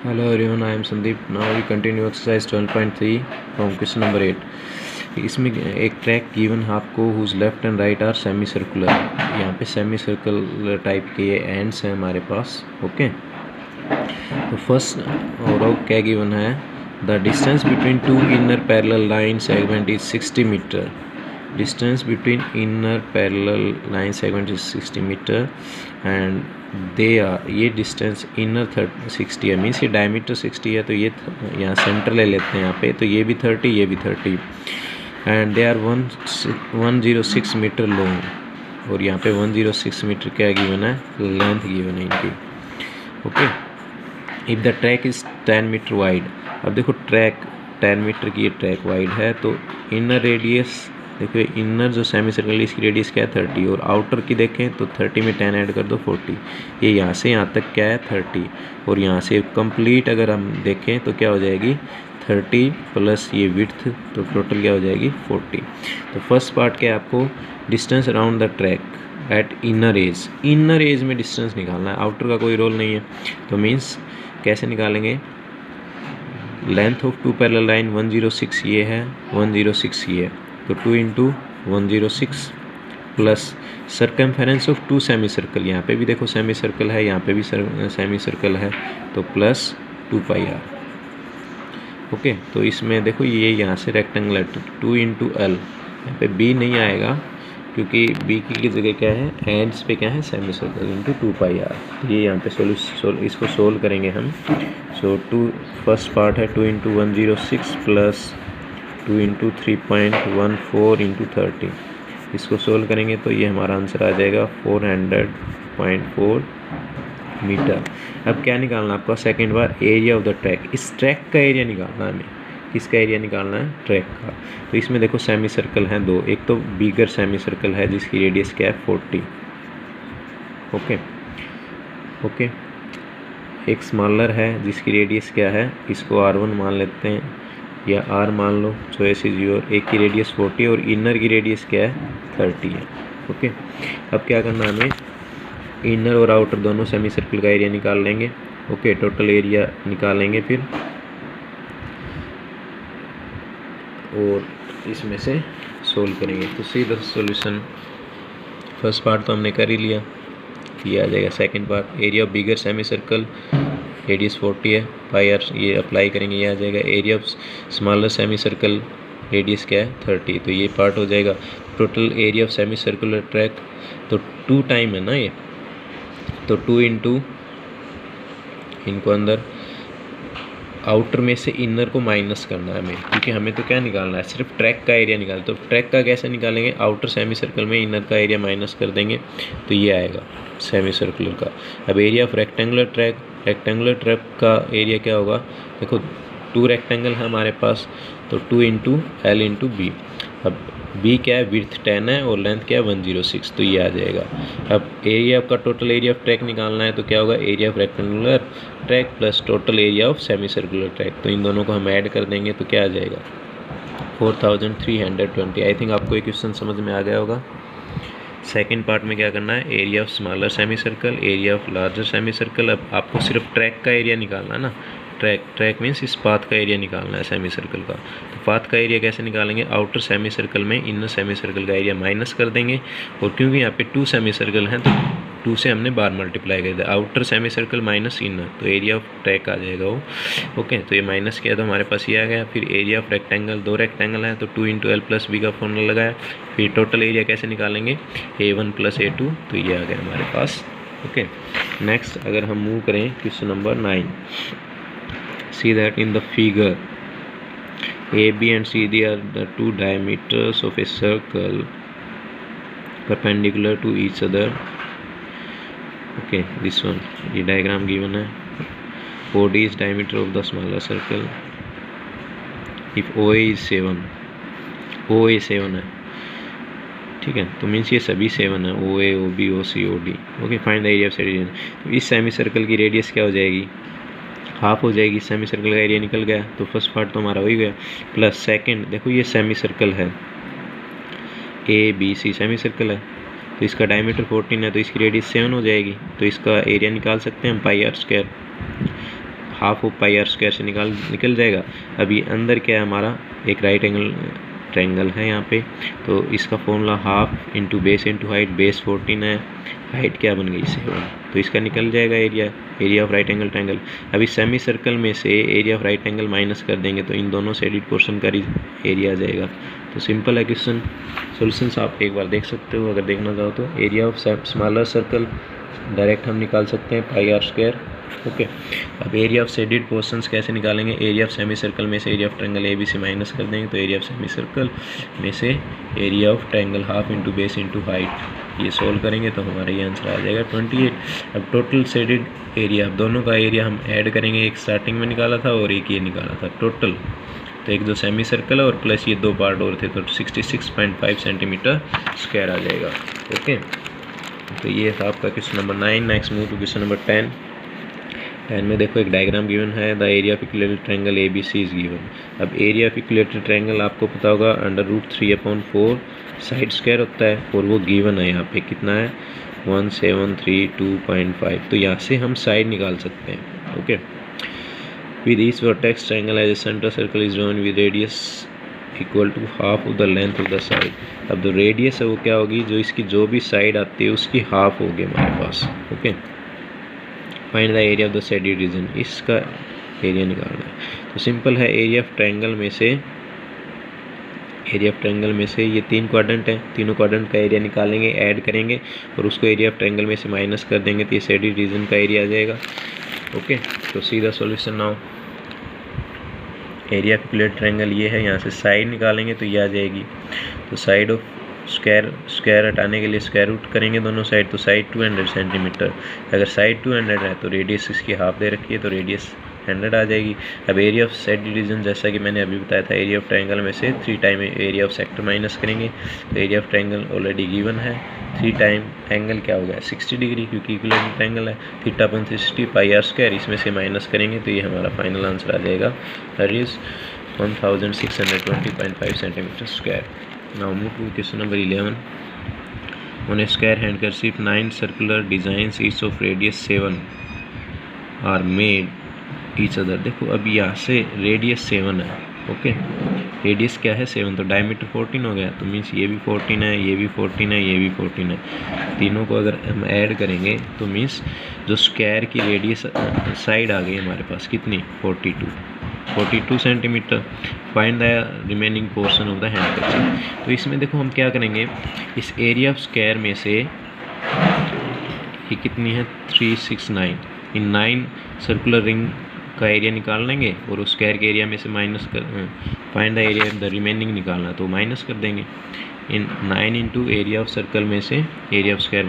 Hello everyone, I am Sandeep. Now we continue exercise 12.3 from question number 8. इसमें एक track given है आपको whose left and right are semi circular. यहाँ पे semi circular type के ये एंड्स हैं हमारे पास. ओके, तो फर्स्ट और क्या गिवन है, the distance between two inner parallel line segment is 60 metre. Distance between inner parallel line segment is 60 metre and they are, ये डिस्टेंस इनर 60 है, मीन्स ये डायमीटर 60 है, तो ये यहाँ सेंटर ले लेते हैं यहाँ पे, तो ये भी 30, ये भी 30 and they are 106 metre long, और यहाँ पे 106 मीटर क्या गिवन है, लेंथ गिवन है इनकी. Okay, if the track is 10 metre wide. अब देखो ट्रैक 10 मीटर की ये ट्रैक वाइड है, तो इनर रेडियस देखो, इनर जो सेमी सर्कल इसकी रेडियस क्या है 30, और आउटर की देखें तो 30 में 10 ऐड कर दो 40. ये यहाँ से यहाँ तक क्या है 30, और यहाँ से कंप्लीट अगर हम देखें तो क्या हो जाएगी 30 प्लस ये विड्थ, तो टोटल क्या हो जाएगी 40. तो फर्स्ट पार्ट क्या है, आपको distance around the track eight inner as. Inner as में डिस्टेंस निकालना है, आउटर का कोई रोल नहीं है, तो मीन्स कैसे निकालेंगे, length of two parallel line 106 ये है, 106 ये है, तो 2 into 106 plus circumference of two semi circle, यहाँ पे भी देखो सेमी सर्कल है, यहाँ पे भी सेमी सर्कल है, तो प्लस 2πr. ओके, तो इसमें देखो ये यहाँ से रेक्टेंगल 2 इंटू एल, यहाँ पे बी नहीं आएगा क्योंकि बी की जगह क्या है, एंड्स पे क्या है सेमी सर्कल इंटू 2πr. तो ये यहाँ पे इसको सोल्व करेंगे हम. सो फर्स्ट पार्ट है 2 इंटू 106 प्लस 2 इंटू 3.14 इंटू 30. इसको सोल्व करेंगे तो ये हमारा आंसर आ जाएगा 400.4 मीटर. अब क्या निकालना है आपका, second bar area of the track. इस ट्रैक का एरिया निकालना है हमें. किसका एरिया निकालना है, ट्रैक का. तो इसमें देखो सेमी सर्कल हैं दो, एक तो बिगर सेमी सर्कल है जिसकी रेडियस क्या है 40. ओके, एक स्मॉलर है जिसकी रेडियस क्या है, इसको R1 मान लेते हैं या R मान लो, चॉइस इज योर. एक की रेडियस 40 और इनर की रेडियस क्या है 30 है. ओके, अब क्या करना है हमें, इनर और आउटर दोनों सेमी सर्कल का एरिया निकाल लेंगे. ओके, टोटल एरिया निकालेंगे फिर, और इसमें से सोल्व करेंगे. तो सी द सॉल्यूशन. फर्स्ट पार्ट तो हमने कर ही लिया, ये आ जाएगा. Second part, area of bigger semi circle radius 40 है, πr ये अप्लाई करेंगे, ये आ जाएगा. Area of smaller semi circle radius क्या है 30, तो ये पार्ट हो जाएगा. Total area of semi circular track, तो 2 टाइम है ना ये, तो 2 इंटू इनको अंदर आउटर में से इनर को माइनस करना है हमें, क्योंकि हमें तो क्या निकालना है, सिर्फ ट्रैक का एरिया निकालना. तो ट्रैक का कैसे निकालेंगे, आउटर सेमी सर्कल में इनर का एरिया माइनस कर देंगे, तो ये आएगा सेमी सर्कुलर का. अब area of rectangular track, rectangular track का एरिया क्या होगा, देखो 2 रेक्टेंगल है हमारे पास, तो 2 इंटू एल इंटू बी. अब बी क्या है, विड्थ 10 है और लेंथ क्या है 106, तो ये आ जाएगा. अब एरिया का टोटल एरिया ऑफ ट्रैक निकालना है, तो क्या होगा, area of rectangular track plus total area of semi circular track, तो इन दोनों को हम ऐड कर देंगे, तो क्या आ जाएगा 4320. आई थिंक आपको ये क्वेश्चन समझ में आ गया होगा. सेकेंड पार्ट में क्या करना है, area of smaller semi circle, area of larger semi circle. अब आपको सिर्फ ट्रैक का एरिया निकालना है ना, ट्रैक मीन्स इस पाथ का एरिया निकालना है सेमी सर्कल का. तो पाथ का एरिया कैसे निकालेंगे, आउटर सेमी सर्कल में इनर सेमी सर्कल का एरिया माइनस कर देंगे, और क्योंकि यहाँ पे 2 सेमी सर्कल हैं तो 2 से हमने बार मल्टीप्लाई कर दिया, outer semi circle minus inner, तो एरिया ऑफ ट्रैक आ जाएगा वो. ओके, तो ये माइनस किया तो हमारे पास ये आ गया. फिर एरिया ऑफ रेक्टेंगल, 2 रेक्टेंगल है, तो 2 इंटू एल प्लस बी का फॉर्मूला लगाया. फिर टोटल एरिया कैसे निकालेंगे, A1 प्लस A2, तो ये आ गया हमारे पास. ओके, नेक्स्ट अगर हम मूव करें question number 9. See that in the figure AB and CD are the 2 diameters of a circle perpendicular to each other. Okay, this one, the diagram given है. OD is diameter of the smaller circle. If OA is 7, OA 7 है, ठीक है, तो means ये सभी 7 है, OA, OB, OC, OD. Okay, find the area of side region. तो इस सेमी सर्कल की रेडियस क्या हो जाएगी, हाफ हो जाएगी. सेमी सर्कल का एरिया निकल गया, तो फर्स्ट पार्ट तो हमारा हो ही गया. प्लस सेकंड, देखो ये सेमी सर्कल है, ABC सेमी सर्कल है, तो इसका डायमीटर 14 है, तो इसकी रेडियस 7 हो जाएगी, तो इसका एरिया निकाल सकते हैं हम, πr². Half of pi r square से निकल जाएगा। अभी अंदर क्या है हमारा, एक राइट एंगल ट्रायंगल है यहाँ पे, तो इसका formula half into base into height, base 14 है, हाइट क्या बन गई 7, तो इसका निकल जाएगा area of right angle triangle. अभी सेमी सर्कल में से area of right angle minus कर देंगे तो इन दोनों से एडिट पोर्शन का एरिया आ जाएगा। तो सिंपल है क्वेश्चन। सॉल्यूशंस आप एक बार देख सकते हो अगर देखना चाहो तो। Area of smaller circle direct हम निकाल सकते हैं पाई आर स्क्वायर। ओके, अब एरिया ऑफ शेडेड पोर्शंस कैसे निकालेंगे, एरिया ऑफ सेमी सर्कल में से area of triangle A B से माइनस कर देंगे तो एरिया ऑफ सेमी सर्कल में से area of triangle half into base into height, ये सोल्व करेंगे तो हमारा ये आंसर आ जाएगा 28। अब टोटल शेडेड एरिया, अब दोनों का एरिया हम ऐड करेंगे, एक स्टार्टिंग में निकाला था और एक ये निकाला था टोटल, तो एक दो सेमी सर्कल है और प्लस ये दो पार्ट और थे, तो 66.5 सेंटीमीटर स्क्वायर आ जाएगा। ओके, तो ये था आपका question number 9। Next move to question number 10 में देखो एक डायग्राम गिवन है, the area of equilateral triangle A B C is given. अब एरिया ऑफ इक्विलेटरल ट्रायंगल आपको पता होगा √3/4 साइड स्क्वायर होता है और वो गिवन है यहाँ पे कितना है 1732.5, तो यहाँ से हम साइड निकाल सकते हैं। Okay, with each vertex triangle as a centre circle is drawn with radius equal to half of the length of the side. अब जो रेडियस है वो क्या होगी, जो इसकी जो भी साइड आती है उसकी हाफ होगी हमारे पास। Okay, find the area of the shaded region, इसका एरिया निकालना है। तो सिंपल है, एरिया ऑफ ट्रायंगल में से ये 3 क्वाड्रेंट है, तीनों क्वाड्रेंट का एरिया निकालेंगे, ऐड करेंगे और उसको एरिया ऑफ ट्रायंगल में से माइनस कर देंगे तो ये शेडेड रीजन का एरिया आ जाएगा। ओके, तो सीधा solution now, area of equilateral triangle ये है, यहाँ से साइड निकालेंगे तो ये आ जाएगी। तो साइड ऑफ स्क्वायर हटाने के लिए स्क्वायर रूट करेंगे दोनों साइड, तो साइड 200 सेंटीमीटर, अगर साइड 200 है तो रेडियस इसकी हाफ दे रखी है तो रेडियस 100 आ जाएगी। अब एरिया ऑफ शेडेड रीजन जैसा कि मैंने अभी बताया था, एरिया ऑफ ट्रायंगल में से 3 time area of sector minus करेंगे, तो area of triangle already given है, 3 टाइम एंगल क्या हो गया 60 डिग्री, क्योंकि इक्विलेटरल ट्रायंगल है, θ/60 पाई आर स्क्वायर, इसमें से माइनस करेंगे तो ये हमारा फाइनल आंसर आ जाएगा, that is 1620.5 centimetre square. Now move to question number 11. On a square hand cursive 9 circular designs each of radius 7 are made each other। देखो अब यहाँ से रेडियस 7 है। ओके, रेडियस क्या है 7, तो डायमीटर 14 हो गया, तो मीन्स ये भी 14 है, ये भी 14 है, ये भी 14 है, तीनों को अगर हम ऐड करेंगे तो मीन्स जो स्क्वायर की रेडियस साइड आ गई हमारे पास कितनी 42 centimetre. Find the remaining portion of the hand cursive. तो इसमें देखो हम क्या करेंगे, इस एरिया ऑफ स्क्वायर में से ये कितनी है 369, इन 9 सर्कुलर रिंग का एरिया निकाल लेंगे और उस स्क्वायर के एरिया में से माइनस कर find the area of the remaining निकालना, तो माइनस कर देंगे इन 9 इंटू एरिया ऑफ सर्कल में से एरिया ऑफ स्क्वायर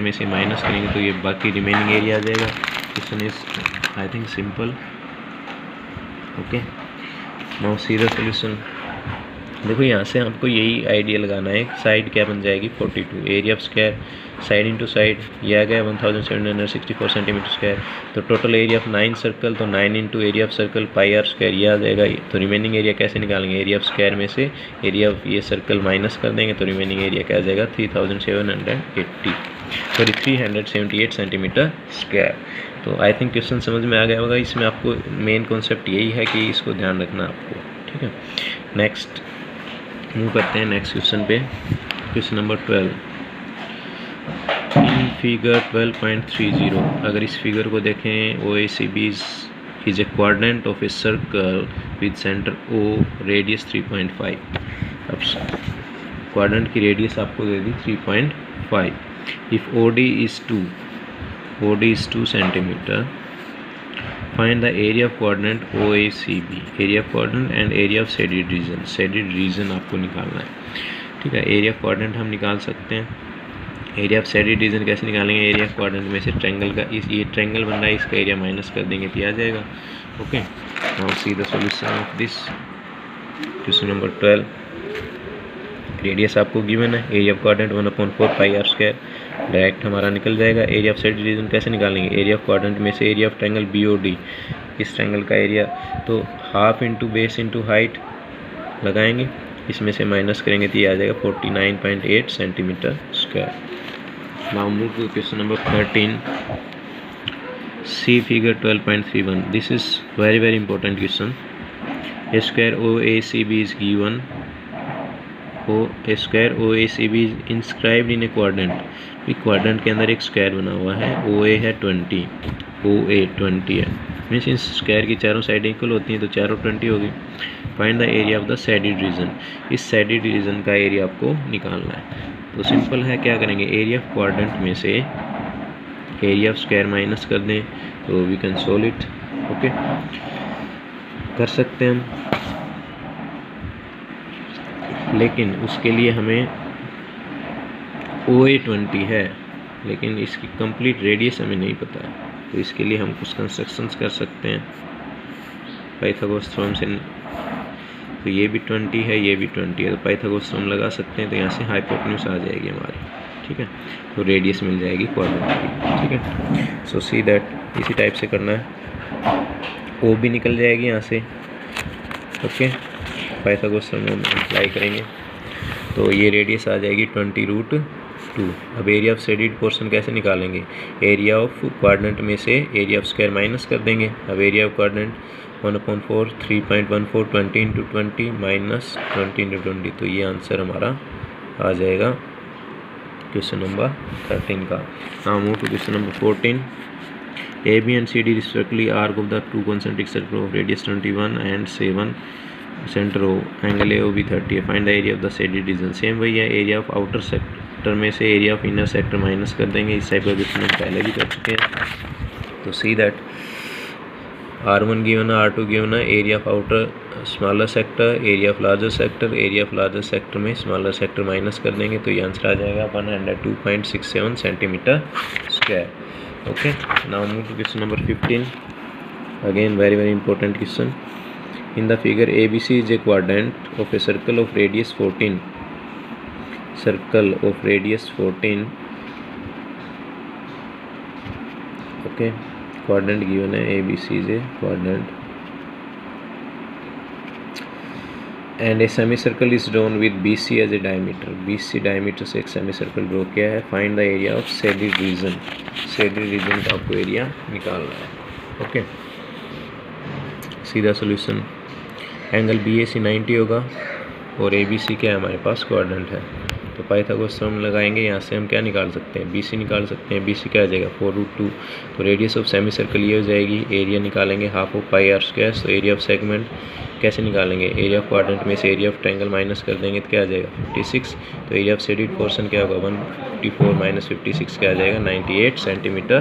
में से माइनस करेंगे तो ये बाकी रिमेनिंग एरिया आ जाएगा। Question is I think simple. Okay, now see the solution. देखो यहाँ से आपको यही आइडिया लगाना है, साइड क्या बन जाएगी 42, area of square side into side ये आ गया 1764 सेंटीमीटर स्क्वायर, तो टोटल एरिया ऑफ 9 सर्कल, तो 9 into area of circle pi r square ये आ जाएगा। तो रिमेनिंग एरिया कैसे निकालेंगे, एरिया ऑफ स्क्वायर में से एरिया ऑफ ये सर्कल माइनस कर देंगे तो रिमेनिंग एरिया क्या आ जाएगा 378 सेंटीमीटर स्क्वायर। तो आई थिंक क्वेश्चन समझ में आ गया होगा। इसमें आपको मेन कॉन्सेप्ट यही है कि इसको ध्यान रखना आपको, ठीक है। नेक्स्ट मूव करते हैं नेक्स्ट क्वेश्चन पे, क्वेश्चन नंबर 12। इन फिगर 12.30 अगर इस फिगर को देखें, OACB is a quadrant of a circle with centre O, radius 3.5। अब क्वाड्रेंट की रेडियस आपको दे दी 3.5। If OD is 2 centimeter, find the area of quadrant OACB, area of quadrant and area of shaded region। shaded region आपको निकालना है, ठीक है। Area of quadrant हम निकाल सकते हैं, एरिया ऑफ शेडेड रीजन कैसे निकालेंगे, एरिया ऑफ क्वाड्रेंट में से ट्रायंगल का ये ट्रायंगल बन रहा है, इसका एरिया माइनस कर देंगे तो आ जाएगा। Okay, now see the solution of this question number 12। Radius आपको गिवन है, area of quadrant 1/4 pi r square, direct हमारा निकल जाएगा। एरिया ऑफ शेडेड रीजन कैसे निकालेंगे, एरिया ऑफ क्वाड्रेंट में से एरिया ऑफ ट्रायंगल BOD, इस ट्रायंगल का एरिया, तो half into base into height लगाएंगे, इसमें से माइनस करेंगे तो ये आ जाएगा 49.8 centimetre square. Now move to question number 13। See figure 12.31. This is very important question. A square OACB is given. A square OACB is inscribed in a quadrant. Quadrant के अंदर एक स्क्वायर बना हुआ है. OA है 20, OA 20 है. Means in square की चारों साइड इक्वल होती हैं तो चारों 20 होगी. Find the area of the shaded reason. इस शेडेड रीजन का एरिया आपको निकालना है. तो सिंपल है, क्या करेंगे, एरिया ऑफ क्वाड्रेंट में से एरिया ऑफ स्क्वायर माइनस कर दें तो we can solve it. Okay, कर सकते हैं हम, लेकिन उसके लिए हमें OA 20 है, लेकिन इसकी कंप्लीट रेडियस हमें नहीं पता है. तो इसके लिए हम कुछ कंस्ट्रक्शंस कर सकते हैं पाइथागोरस थ्योरम से. तो ये भी 20 है, ये भी 20 है, तो पाइथागोरस थ्योरम लगा सकते हैं. तो यहाँ से हाइपोटेन्यूज आ जाएगी हमारी. ठीक है, तो रेडियस मिल जाएगी क्वाड्रेंट की. ठीक है, सो सी दैट इसी टाइप से करना है. O भी निकल जाएगी यहाँ से. ओके, पाइथागोरस थ्योरम अप्लाई करेंगे तो ये रेडियस आ जाएगी 20√2. अब एरिया ऑफ शेडेड पोर्शन कैसे निकालेंगे, एरिया ऑफ क्वाड्रेंट में से एरिया ऑफ स्क्वायर माइनस कर देंगे. अब एरिया ऑफ क्वाड्रेंट 1/4 3.14 20 × 20 माइनस 20 × 20. तो ये आंसर हमारा आ जाएगा क्वेश्चन नंबर 13 का. Now move to question number 14. AB and CD respectively arc of the two concentric circles of radius 21 and 7, centre O, angle AOB 30 है. Find the area of the shaded reason. Same वही है, area of outer sector में से area of inner sector minus कर देंगे. इस type का question हम पहले भी कर चुके हैं. तो सी दैट R1 गिवन है, R2 गिवन है, area of outer smaller sector, area of larger sector, area of larger sector में स्मॉलर सेक्टर माइनस कर देंगे. तो ये आंसर आ जाएगा 102.67 centimetre square. Okay, now move to question number 15. Again very important question. In the figure, ABC is a quadrant of a circle of radius 14. Circle of radius 14. Okay, quadrant given है, ABC is a quadrant. And a semicircle is drawn with BC as a diameter. BC diameter से एक semicircle draw किया है. Find the area of shaded region. Shaded region का आपको area निकालना है. Okay, सीधा सोल्यूशन. एंगल BAC 90 होगा और ABC क्या है हमारे पास, क्वाड्रेंट है. तो पाइथागोरस थ्योरम लगाएंगे. यहाँ से हम क्या निकाल सकते हैं, BC निकाल सकते हैं. BC क्या आ जाएगा 4√2. तो रेडियस ऑफ सेमी सर्कल ये हो जाएगी. एरिया निकालेंगे half of pi r square. तो एरिया ऑफ सेगमेंट कैसे निकालेंगे, एरिया ऑफ क्वाड्रेंट में से एरिया ऑफ ट्रायंगल माइनस कर देंगे तो क्या आ जाएगा 56. तो एरिया ऑफ शेडेड पोर्शन क्या होगा 154 - 56 क्या आ जाएगा 98 सेंटीमीटर